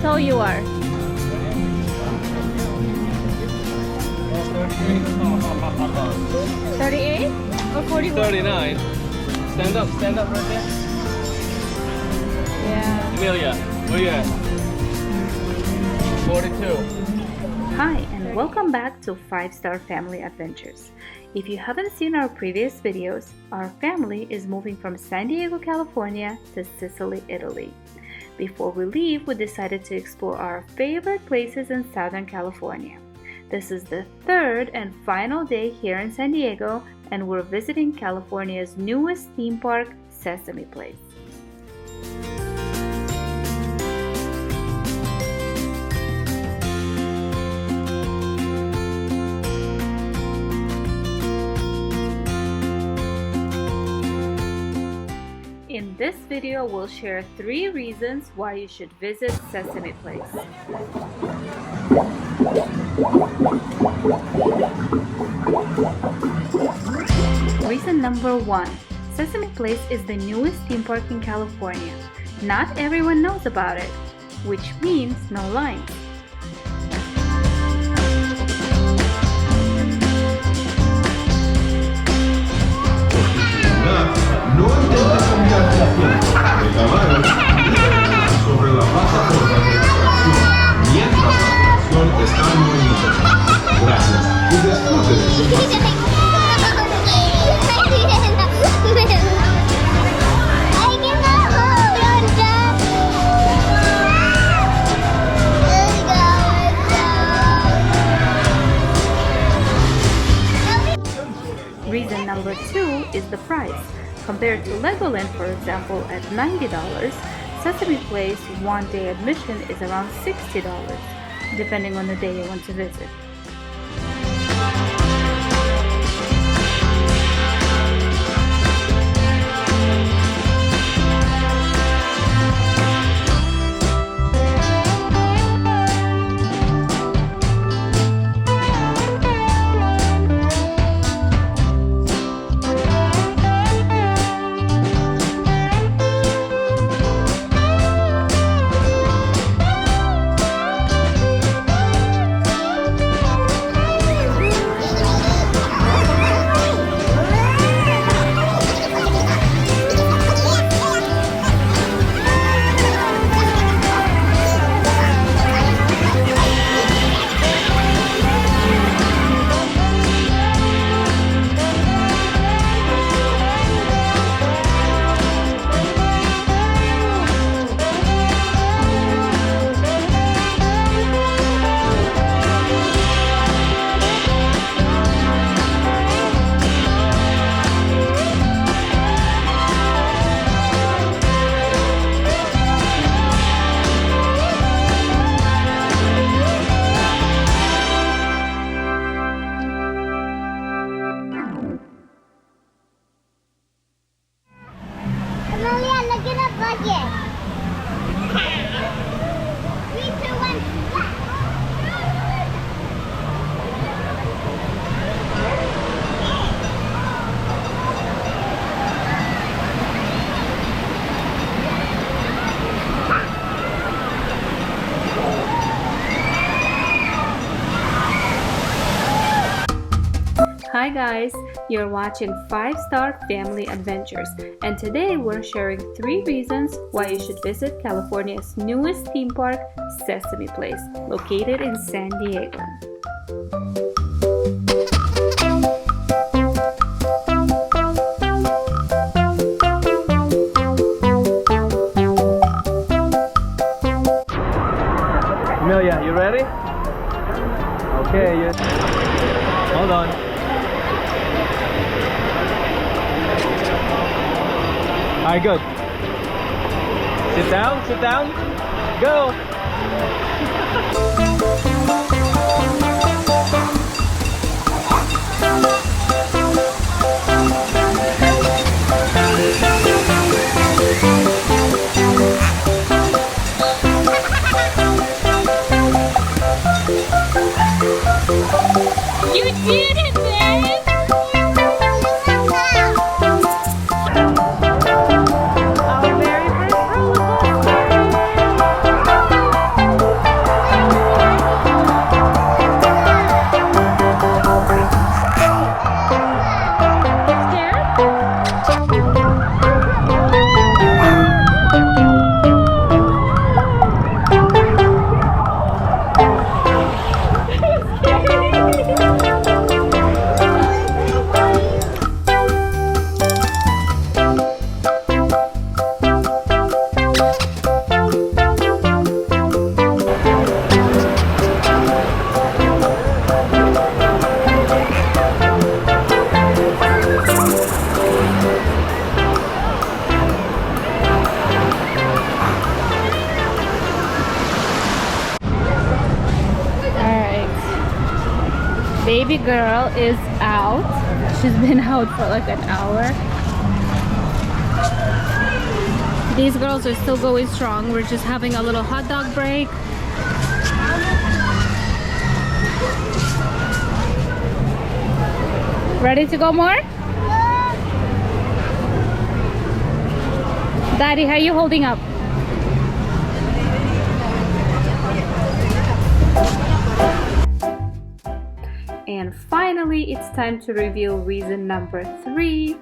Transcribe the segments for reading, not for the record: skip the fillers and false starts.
tall you are? 38 or 41? 39. Stand up right there. Yeah. Amelia, where you at? 42. Hi, and welcome back to 5-Star Family Adventures. If you haven't seen our previous videos, our family is moving from San Diego, California to Sicily, Italy. Before we leave, we decided to explore our favorite places in Southern California. This is the third and final day here in San Diego, and we're visiting California's newest theme park, Sesame Place. In this video, we'll share 3 reasons why you should visit Sesame Place. Reason number 1. Sesame Place is the newest theme park in California. Not everyone knows about it, which means no lines. No intentes cambiarte el caballo sobre la plataforma de atracción mientras la atracción está en movimiento. Gracias y disfrute de su paseo. Reason number 2 is the price. Compared to Legoland, for example, at $90, Sesame Place one-day admission is around $60, depending on the day you want to visit. Hi guys, you're watching 5-Star Family Adventures, and today we're sharing 3 reasons why you should visit California's newest theme park, Sesame Place, located in San Diego. Amelia, you ready? Okay, hold on. Alright, good. Sit down, go! You did it, babe! Our very first roller coaster! Baby girl is out. She's been out for like an hour. These girls are still going strong. We're just having a little hot dog break. Ready to go more? Daddy, how are you holding up? And finally, it's time to reveal reason number 3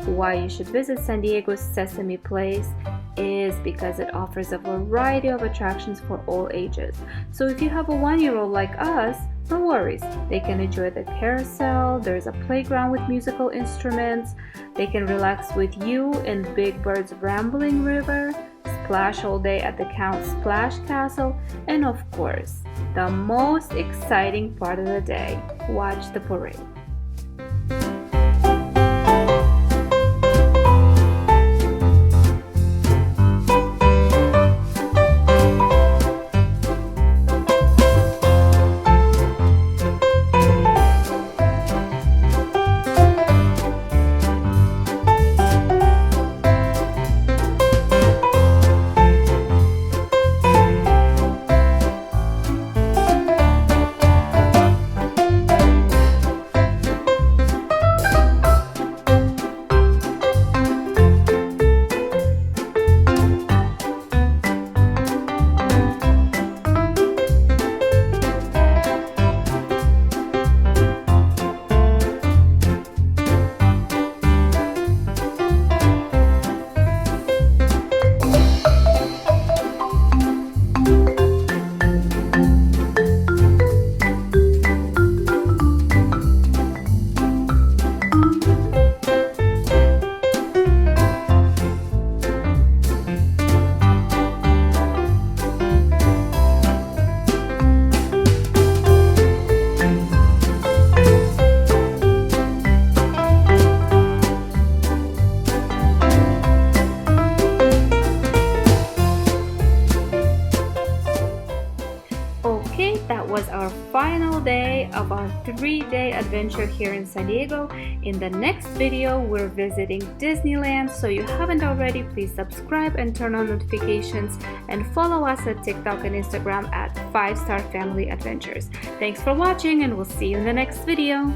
why you should visit San Diego's Sesame Place is because it offers a variety of attractions for all ages. So if you have a 1-year-old like us, no worries. They can enjoy the carousel, there's a playground with musical instruments, they can relax with you in Big Bird's Rambling River, splash all day at the Count Splash Castle, and of course, the most exciting part of the day, watch the parade. That was our final day of our 3-day adventure here in San Diego. In the next video, we're visiting Disneyland. So if you haven't already, please subscribe and turn on notifications and follow us at TikTok and Instagram at 5 Star Family Adventures. Thanks for watching and we'll see you in the next video.